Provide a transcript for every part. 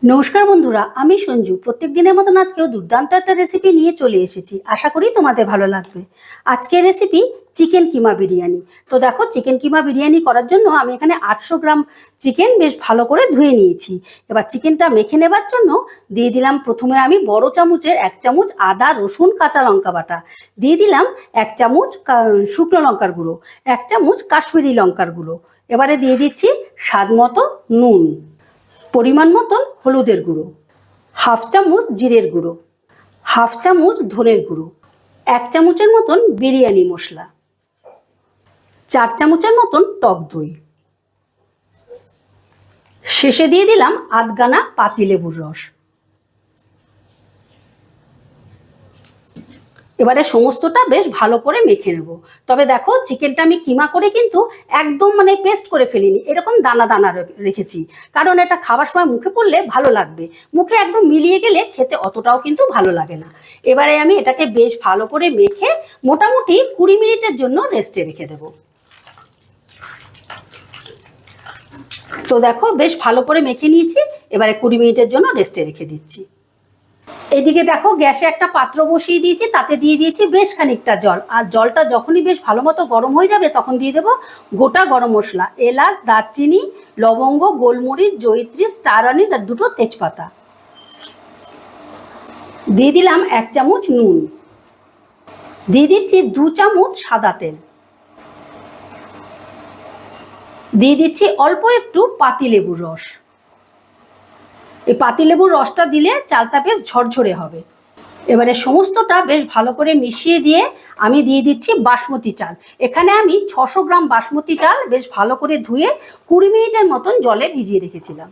নমস্কার বন্ধুরা, আমি সঞ্জু। প্রত্যেক দিনের মতন আজকেও দুর্দান্ত একটা রেসিপি নিয়ে চলে এসেছি। আশা করি তোমাদের ভালো লাগবে। আজকের রেসিপি চিকেন কিমা বিরিয়ানি। তো দেখো, চিকেন কিমা বিরিয়ানি করার জন্য আমি এখানে 800 গ্রাম চিকেন বেশ ভালো করে ধুয়ে নিয়েছি। এবার চিকেনটা মেখে নেবার জন্য দিয়ে দিলাম প্রথমে আমি বড় চামচের 1 চামচ আদা রসুন কাঁচা লঙ্কা বাটা, দিয়ে দিলাম 1 চামচ শুকনো লঙ্কার গুঁড়ো, 1 চামচ কাশ্মীরি লঙ্কার গুঁড়ো। এবারে দিয়ে দিচ্ছি স্বাদ মতো নুন, পরিমাণ মতন হলুদের গুঁড়ো, হাফ চামচ জিরের গুঁড়ো, হাফ চামচ ধনের গুঁড়ো, 1 চামচের মতন বিরিয়ানি মশলা, 4 চামচের মতন টক দই, শেষে দিয়ে দিলাম আধখানা পাতিলেবুর রস। এবারে সমস্তটা বেশ ভালো করে মেখে নেব। তবে দেখো, চিকেনটা আমি কিমা করে কিন্তু একদম পেস্ট করে ফেলিনি, এরকম দানা দানা রেখেছি, কারণ এটা খাবার সময় মুখে পড়লে ভালো লাগবে। মুখে একদম মিলিয়ে গেলে খেতে অতটাও কিন্তু ভালো লাগে না। এবারে আমি এটাকে বেশ ভালো করে মেখে মোটামুটি 20 মিনিটের জন্য রেস্টে রেখে দেব। তো দেখো, বেশ ভালো করে মেখে নিয়েছি। এবারে 20 মিনিটের জন্য রেস্টে রেখে দিচ্ছি। এদিকে দেখো, গ্যাসে একটা পাত্র বসিয়ে দিয়েছি, তাতে দিয়ে দিয়েছি বেশ খানিকটা জল। আর জলটা যখনই বেশ ভালো মতো গরম হয়ে যাবে তখন দিয়ে দেবো গোটা গরম মশলা, এলাচ, দারচিনি, লবঙ্গ, গোলমরিচ, জয়িত্রী, স্টার আনিস আর 2টো তেজপাতা। দিয়ে দিলাম 1 চামচ নুন, দিয়ে দিচ্ছি 2 চামচ সাদা তেল, দিয়ে দিচ্ছি অল্প একটু পাতিলেবুর রস। এই পাতিলেবুর রসটা দিলে চালটা বেশ ঝরঝরে হবে। এবারে সমস্তটা বেশ ভালো করে মিশিয়ে দিয়ে আমি দিয়ে দিচ্ছি বাসমতি চাল। এখানে আমি 600 গ্রাম বাসমতি চাল বেশ ভালো করে ধুয়ে 20 মিনিটের মতন জলে ভিজিয়ে রেখেছিলাম।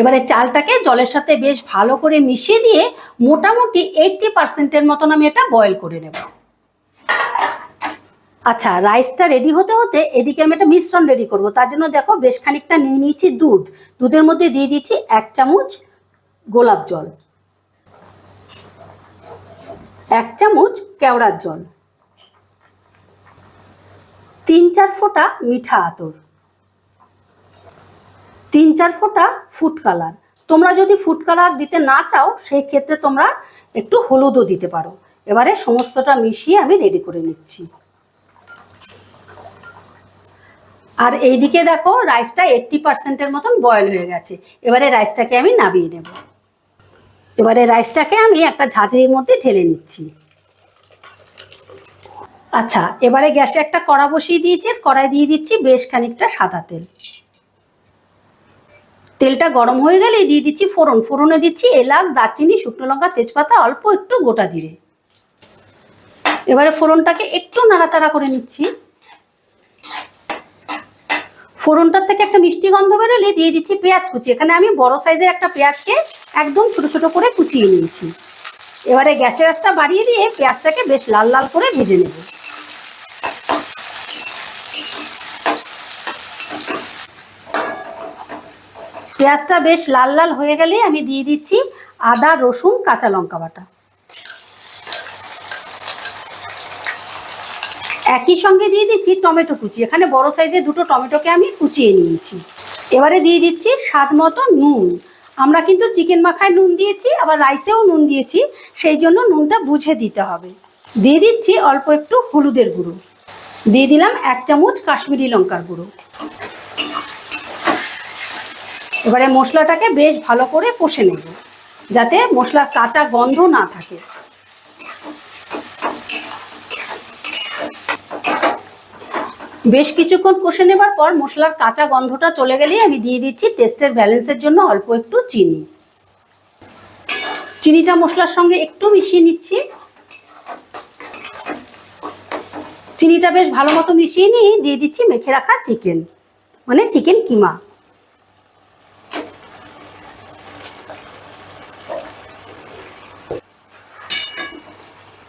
এবারে চালটাকে জলের সাথে বেশ ভালো করে মিশিয়ে দিয়ে মোটামুটি 80% মতন আমি এটা বয়েল করে নেব। আচ্ছা, রাইসটা রেডি হতে হতে এদিকে আমি একটা মিশ্রণ রেডি করব। তার জন্য দেখো, বেশ খানিকটা নিয়ে নিয়েছি দুধ। দুধের মধ্যে দিয়ে দিচ্ছি 1 চামচ গোলাপ জল, 1 চামচ কেওড়ার জল, 3-4 ফোঁটা মিঠা আতর, 3-4 ফোঁটা ফুড কালার। তোমরা যদি ফুড কালার দিতে না চাও সেই ক্ষেত্রে তোমরা একটু হলুদও দিতে পারো। এবারে সমস্তটা মিশিয়ে আমি রেডি করে নিচ্ছি। আর এইদিকে দেখো, রাইসটা 80% মতন বয়েল হয়ে গেছে। এবারে রাইসটাকে আমি নামিয়ে নেব। এবারে রাইসটাকে আমি একটা ঝাঁঝরির মধ্যে ঢেলে নিচ্ছি। আচ্ছা, এবারে গ্যাসে একটা কড়া বসিয়ে দিয়েছি। কড়াই দিয়ে দিচ্ছি বেশ খানিকটা সাদা তেল। তেলটা গরম হয়ে গেলে দিয়ে দিচ্ছি ফোড়ন। ফোড়নে দিচ্ছি এলাচ, দারচিনি, শুকনো লঙ্কা, তেজপাতা, অল্প একটু গোটা জিরে। এবারে ফোড়নটাকে একটু নাড়াচাড়া করে নিচ্ছি। ফোড়নটার থেকে একটা মিষ্টি গন্ধ বেরোলে দিয়ে দিচ্ছি পেঁয়াজ কুচি। এখানে আমি বড় সাইজের একটা পেঁয়াজকে একদম ছোট ছোট করে কুচিয়ে নিয়েছি। এবারে গ্যাসের আঁচটা বাড়িয়ে দিয়ে পেঁয়াজটাকে বেশ লাল লাল করে ভেজে নেব। পেঁয়াজটা বেশ লাল লাল হয়ে গেলে আমি দিয়ে দিচ্ছি আদা রসুন কাঁচা লঙ্কা বাটা। একই সঙ্গে দিয়ে দিচ্ছি টমেটো কুচি। এখানে বড় সাইজের 2টো টমেটোকে আমি কুচিয়ে নিয়েছি। এবারে দিয়ে দিচ্ছি স্বাদ মতো নুন। আমরা কিন্তু চিকেন মাখায় নুন দিয়েছি, আবার রাইসেও নুন দিয়েছি, সেই জন্য নুনটা বুঝে দিতে হবে। দিয়ে দিচ্ছি অল্প একটু হলুদের গুঁড়ো, দিয়ে দিলাম 1 চামচ কাশ্মীরি লঙ্কার গুঁড়ো। এবারে মশলাটাকে বেশ ভালো করে কষে নেব, যাতে মশলার কাঁচা গন্ধ না থাকে। বেশ কিছুক্ষণ কষে নেবার পর মশলার কাঁচা গন্ধটা চলে গেলেই আমি দিয়ে দিচ্ছি টেস্টের ব্যালেন্সের জন্য অল্প একটু চিনি। চিনিটা মশলার সঙ্গে একটু মিশিয়ে নিচ্ছি। চিনিটা বেশ ভালো মতো মিশিয়ে নিয়ে দিয়ে দিচ্ছি মেখে রাখা চিকেন, চিকেন কিমা।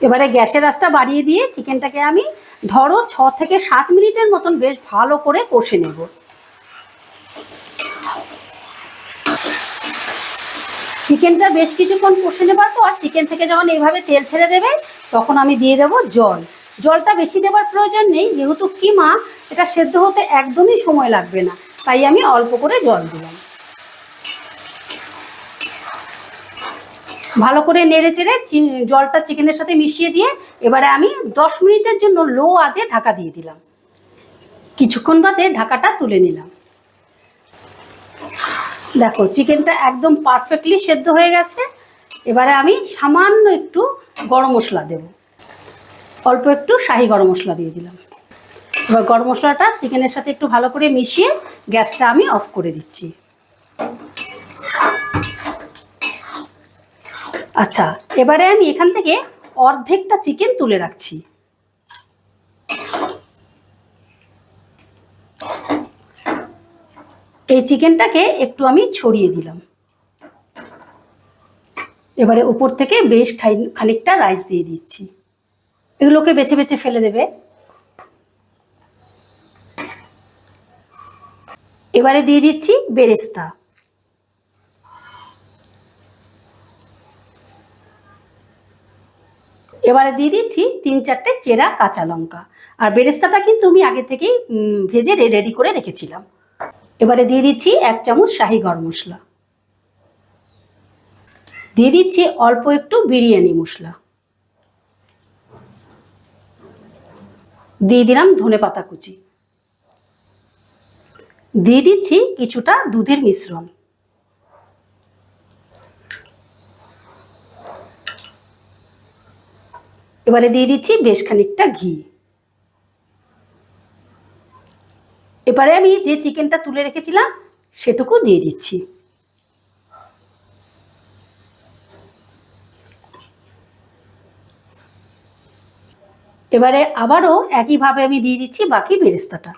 এবারে গ্যাসের আঁচটা বাড়িয়ে দিয়ে চিকেনটাকে আমি 6 থেকে 7 মিনিটের মতন বেশ ভালো করে কষে নেব। চিকেনটা বেশ কিছুক্ষণ কষে নেবার পর চিকেন থেকে যখন এইভাবে তেল ছেড়ে দেবে তখন আমি দিয়ে দেবো জল। জলটা বেশি দেওয়ার প্রয়োজন নেই, যেহেতু কিমা এটা সেদ্ধ হতে একদমই সময় লাগবে না, তাই আমি অল্প করে জল দিলাম। ভালো করে নেড়ে চেড়ে জলটা চিকেনের সাথে মিশিয়ে দিয়ে এবারে আমি 10 মিনিটের জন্য লো আঁচে ঢাকা দিয়ে দিলাম। কিছুক্ষণ বাদে ঢাকাটা তুলে নিলাম। দেখো চিকেনটা একদম পারফেক্টলি সেদ্ধ হয়ে গেছে। এবারে আমি সামান্য একটু গরম মশলা দেব, অল্প একটু শাহি গরম মশলা দিয়ে দিলাম। এবার গরম মশলাটা চিকেনের সাথে একটু ভালো করে মিশিয়ে গ্যাসটা আমি অফ করে দিচ্ছি। আচ্ছা, এবারে আমি এখান থেকে অর্ধেকটা চিকেন তুলে রাখছি। এই চিকেনটাকে একটু আমি ছড়িয়ে দিলাম। এবারে উপর থেকে বেশ খানিকটা রাইস দিয়ে দিচ্ছি। এগুলোকে বেছে বেছে ফেলে দেবে। এবারে দিয়ে দিচ্ছি বেরেস্তা। এবারে দিয়ে দিচ্ছি 3-4টে চেরা কাঁচা লঙ্কা। আর বেরেস্তাটা কিন্তু আমি আগে থেকেই ভেজে রেডি করে রেখেছিলাম। এবারে দিয়ে দিচ্ছি 1 চামচ শাহি গরম মশলা। দিয়ে দিচ্ছি অল্প একটু বিরিয়ানি মশলা। দিয়ে দিলাম ধনেপাতা কুচি। দিয়ে দিচ্ছি কিছুটা দুধের মিশ্রণ। এবারে দিয়ে দিচ্ছি বেশ খানিকটা ঘি। এবারে আমি যে চিকেনটা তুলে রেখেছিলাম সেটুকু দিয়ে দিচ্ছি। এবারে আবারও একইভাবে আমি দিয়ে দিচ্ছি বাকি বেরেস্তাটা।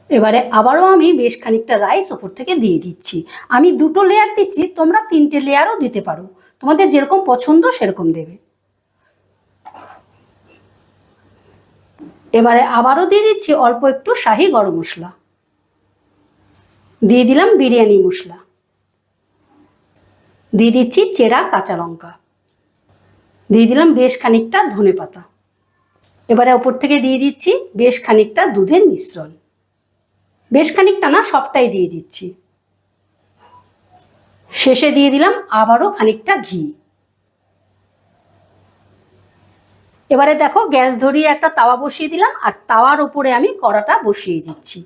এবারে আবারও আমি বেশ খানিকটা রাইস ওপর থেকে দিয়ে দিচ্ছি। আমি 2টো লেয়ার দিচ্ছি, তোমরা 3টে লেয়ারও দিতে পারো, তোমাদের যেরকম পছন্দ সেরকম দেবে। এবারে আবারও দিয়ে দিচ্ছি অল্প একটু শাহি গরম মশলা। দিয়ে দিলাম বিরিয়ানি মশলা। দিয়ে দিচ্ছি চেরা কাঁচা লঙ্কা। দিয়ে দিলাম বেশ খানিকটা ধনেপাতা। এবারে ওপর থেকে দিয়ে দিচ্ছি বেশ খানিকটা দুধের মিশ্রণ। বেশ খানিকটা না, সবটাই দিয়ে দিচ্ছি। শেষে দিয়ে দিলাম আবারও খানিকটা ঘি। এবারে দেখো গ্যাস ধরিয়ে একটা তাওয়া বসিয়ে দিলাম, আর তাওয়ার উপরে আমি কড়াটা বসিয়ে দিচ্ছি।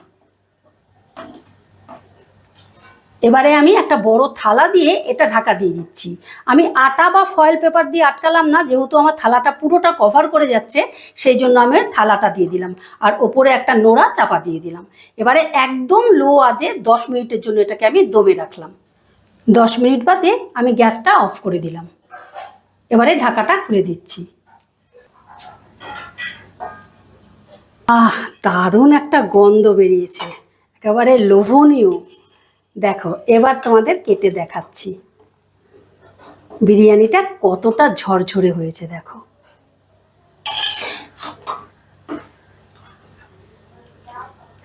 এবারে আমি একটা বড় থালা দিয়ে এটা ঢাকা দিয়ে দিচ্ছি। আমি আটা বা ফয়েল পেপার দিয়ে আটকালাম না, যেহেতু আমার থালাটা পুরোটা কভার করে যাচ্ছে, সেই জন্য আমি থালাটা দিয়ে দিলাম আর ওপরে একটা নোড়া চাপা দিয়ে দিলাম। এবারে একদম লো আঁচে 10 মিনিটের জন্য এটাকে আমি দমে রাখলাম। 10 মিনিট বাদে আমি গ্যাসটা অফ করে দিলাম। এবারে ঢাকাটা খুলে দিচ্ছি। দারুণ একটা গন্ধ বেরিয়েছে, একেবারে লোভনীয়। দেখো এবার তোমাদের কেটে দেখাচ্ছি বিরিয়ানিটা কতটা ঝরঝরে হয়েছে। দেখো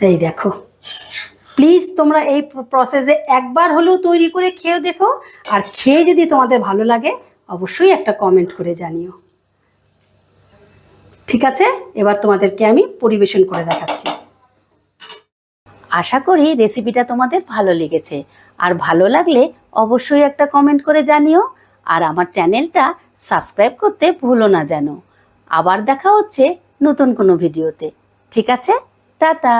এই দেখো, প্লিজ তোমরা এই প্রসেসে একবার হলেও তৈরি করে খেয়ে দেখো, আর খেয়ে যদি তোমাদের ভালো লাগে অবশ্যই একটা কমেন্ট করে জানিও। ঠিক আছে, এবার তোমাদেরকে আমি পরিবেশন করে দেখাচ্ছি। আশা করি রেসিপিটা তোমাদের ভালো লেগেছে, আর ভালো লাগলে অবশ্যই একটা কমেন্ট করে জানিও, আর আমার চ্যানেলটা সাবস্ক্রাইব করতে ভুলো না যেন। আবার দেখা হচ্ছে নতুন কোনো ভিডিওতে। ঠিক আছে, টাটা।